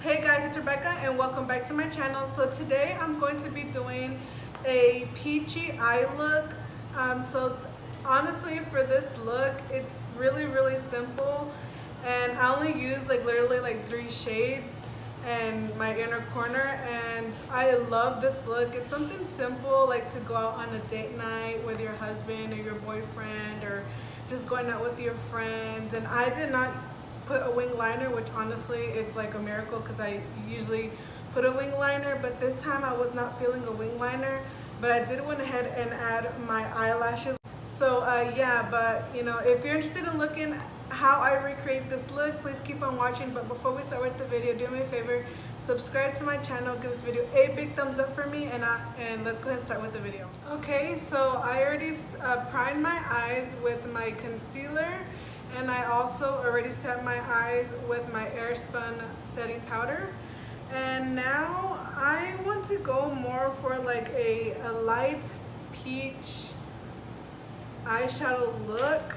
Hey guys, it's Rebecca and welcome back to my channel. So today I'm going to be doing a peachy eye look. So honestly for this look, it's really simple and I only use literally 3 shades and my inner corner, and I love this look. It's something simple like to go out on a date night with your husband or your boyfriend, or just going out with your friends. And I did not put a wing liner, which honestly it's like a miracle because I usually put a wing liner, but this time I was not feeling a wing liner, but I did went ahead and add my eyelashes. So yeah, but you know, if you're interested in looking how I recreate this look, please keep on watching. But before we start with the video, do me a favor, subscribe to my channel, give this video a big thumbs up for me, and let's go ahead and start with the video. Okay, so I already primed my eyes with my concealer, and I also already set my eyes with my Airspun setting powder. And now I want to go more for like a light peach eyeshadow look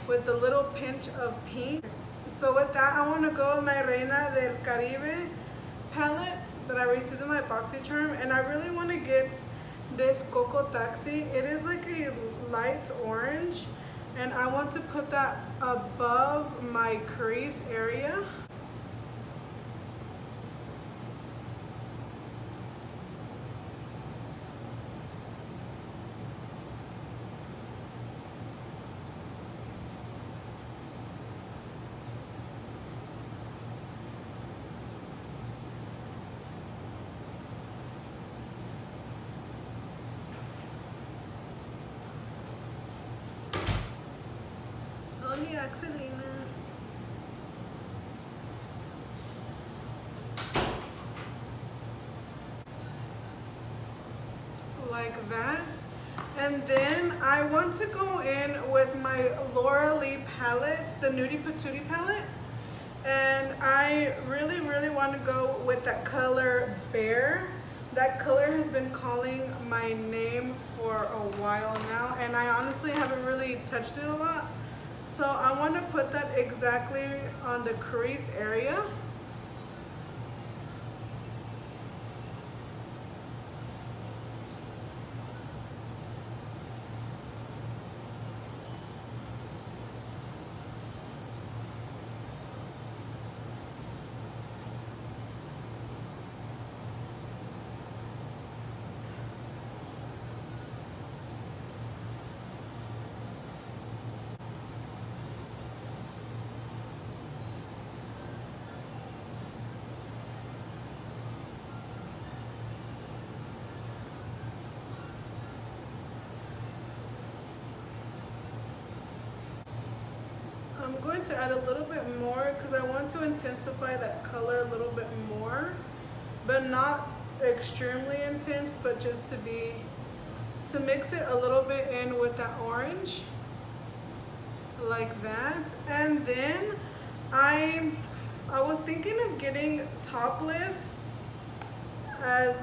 with a little pinch of pink. So with that, I want to go with my Reina del Caribe palette that I received in my BoxyCharm, and I really want to get this Coco Taxi. It is like a light orange, and I want to put that above my crease area. Hola, Axelina. Like that. And then I want to go in with my Laura Lee palette, the Nudie Patootie palette. And I really want to go with that color Bear. That color has been calling my name for a while now, and I honestly haven't really touched it a lot. So I want to put that exactly on the crease area. I'm going to add a little bit more because I want to intensify that color a little bit more, but not extremely intense, but just to mix it a little bit in with that orange, like that. And then I was thinking of getting Topless as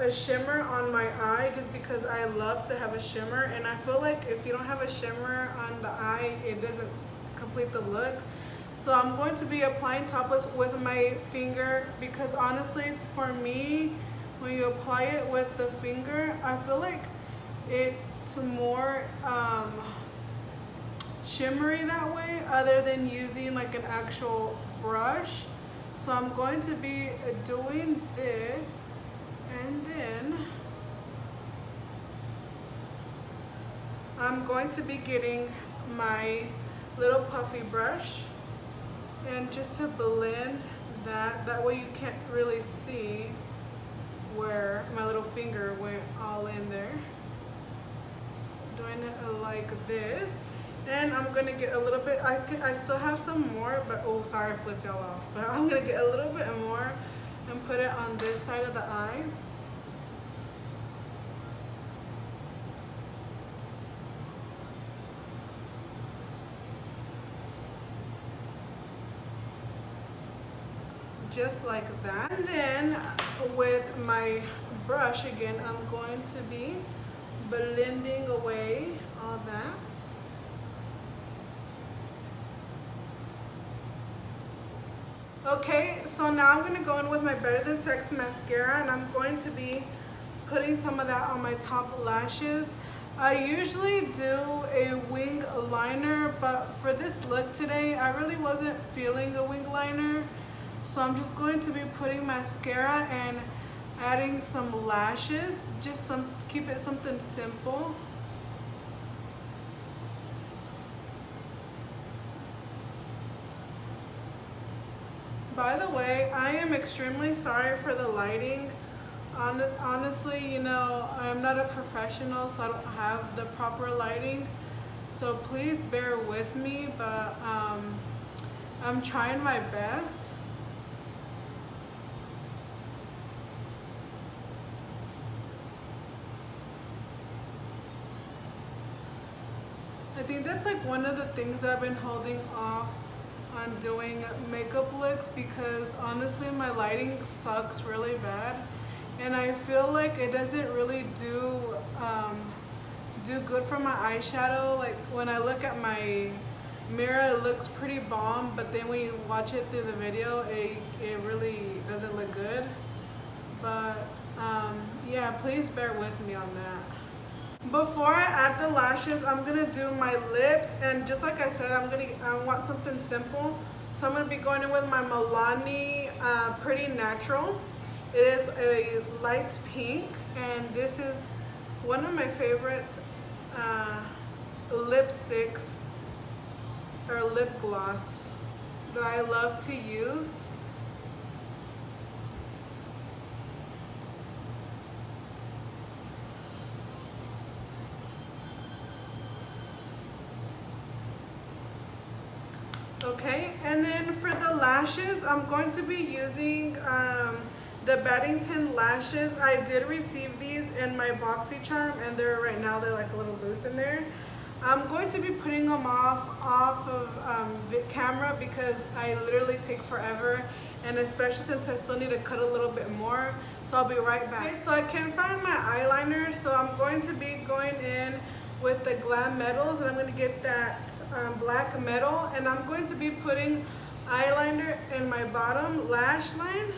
a shimmer on my eye, just because I love to have a shimmer, and I feel like if you don't have a shimmer on the eye, it doesn't complete the look. So I'm going to be applying Topless with my finger, because honestly for me, when you apply it with the finger, I feel like it's more shimmery that way, other than using like an actual brush. So I'm going to be doing this, and then I'm going to be getting my little puffy brush, and just to blend that way you can't really see where my little finger went all in there. Doing it like this, and I'm gonna get a little bit, I still have some more, but oh sorry, I flipped y'all off, but I'm gonna get a little bit more and put it on this side of the eye. Just like that. And then with my brush again, I'm going to be blending away all that. Okay, so now I'm going to go in with my Better Than Sex mascara, and I'm going to be putting some of that on my top lashes. I usually do a wing liner, but for this look today, I really wasn't feeling a wing liner. So I'm just going to be putting mascara and adding some lashes, just keep it something simple. By the way, I am extremely sorry for the lighting. Honestly, you know, I'm not a professional, so I don't have the proper lighting. So please bear with me, but I'm trying my best. I think that's like one of the things that I've been holding off on doing makeup looks, because honestly my lighting sucks really bad, and I feel like it doesn't really do good for my eyeshadow. Like when I look at my mirror, it looks pretty bomb, but then when you watch it through the video, it really doesn't look good. But yeah, please bear with me on that. Before I add the lashes, I'm gonna do my lips, and just like I said, I want something simple. So I'm gonna be going in with my Milani Pretty Natural. It is a light pink, and this is one of my favorite lipsticks or lip gloss that I love to use. Okay, and then for the lashes, I'm going to be using the Beddington lashes. I did receive these in my BoxyCharm, and right now they're like a little loose in there. I'm going to be putting them off of camera because I literally take forever, and especially since I still need to cut a little bit more. So I'll be right back. Okay, so I can't find my eyeliner, so I'm going to be going in with the Glam Metals, and I'm going to get that black metal, and I'm going to be putting eyeliner in my bottom lash line.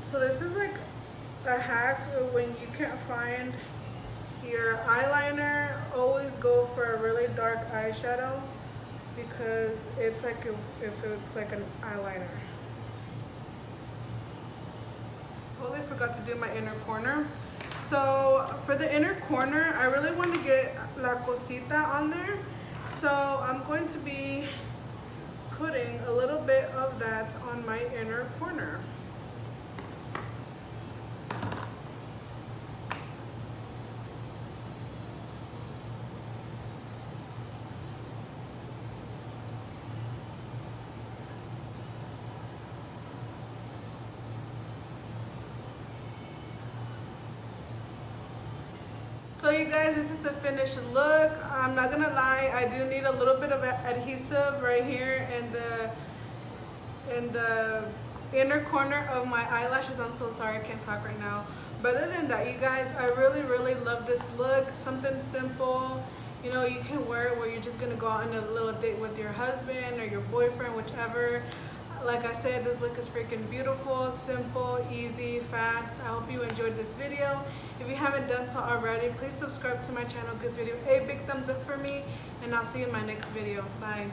So this is like a hack when you can't find your eyeliner. Always go for a really dark eyeshadow, because it's like if it's like an eyeliner. Totally forgot to do my inner corner. So for the inner corner, I really want to get La Cosita on there. So I'm going to be putting a little bit of that on my inner corner. So you guys, this is the finished look. I'm not gonna lie, I do need a little bit of adhesive right here in the inner corner of my eyelashes. I'm so sorry, I can't talk right now. But other than that, you guys, I really love this look. Something simple, you know, you can wear it where you're just gonna go out on a little date with your husband or your boyfriend, whichever. Like I said, this look is freaking beautiful, simple, easy, fast. I hope you enjoyed this video. If you haven't done so already, please subscribe to my channel. Give this video a big thumbs up for me, and I'll see you in my next video. Bye.